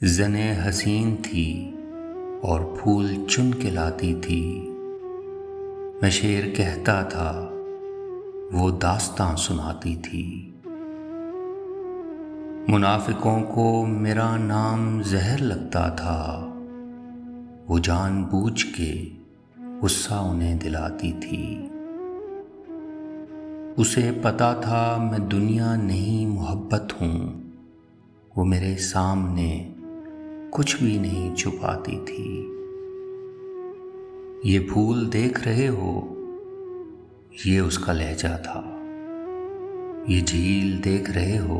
ज़ने हसीन थी और फूल चुन के लाती थी। मैं शेर कहता था, वो दास्तां सुनाती थी। मुनाफिकों को मेरा नाम जहर लगता था, वो जानबूझ के गुस्सा उन्हें दिलाती थी। उसे पता था मैं दुनिया नहीं मोहब्बत हूँ, वो मेरे सामने कुछ भी नहीं छुपाती थी। ये फूल देख रहे हो, ये उसका लहजा था। ये झील देख रहे हो,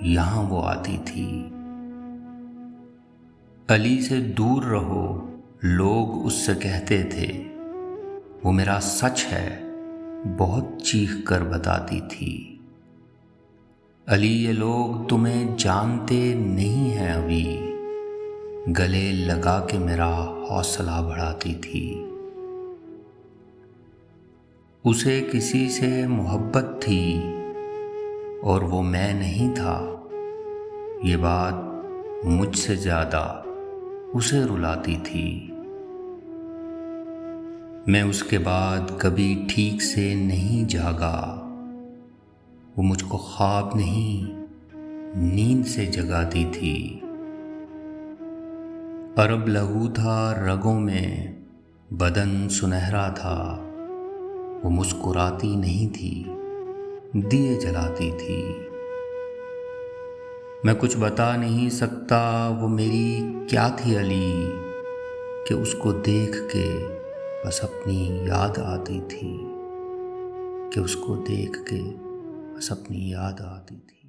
यहाँ वो आती थी। अली से दूर रहो, लोग उससे कहते थे, वो मेरा सच है, बहुत चीख कर बताती थी। अली ये लोग तुम्हें जानते नहीं हैं अभी, गले लगा के मेरा हौसला बढ़ाती थी। उसे किसी से मोहब्बत थी और वो मैं नहीं था, ये बात मुझसे ज़्यादा उसे रुलाती थी। मैं उसके बाद कभी ठीक से नहीं जागा, वो मुझको ख्वाब नहीं नींद से जगाती थी। अरब लहू था रगों में, बदन सुनहरा था, वो मुस्कुराती नहीं थी, दिए जलाती थी। मैं कुछ बता नहीं सकता वो मेरी क्या थी अली, कि उसको देख के बस अपनी याद आती थी, कि उसको देख के बस अपनी याद आती थी।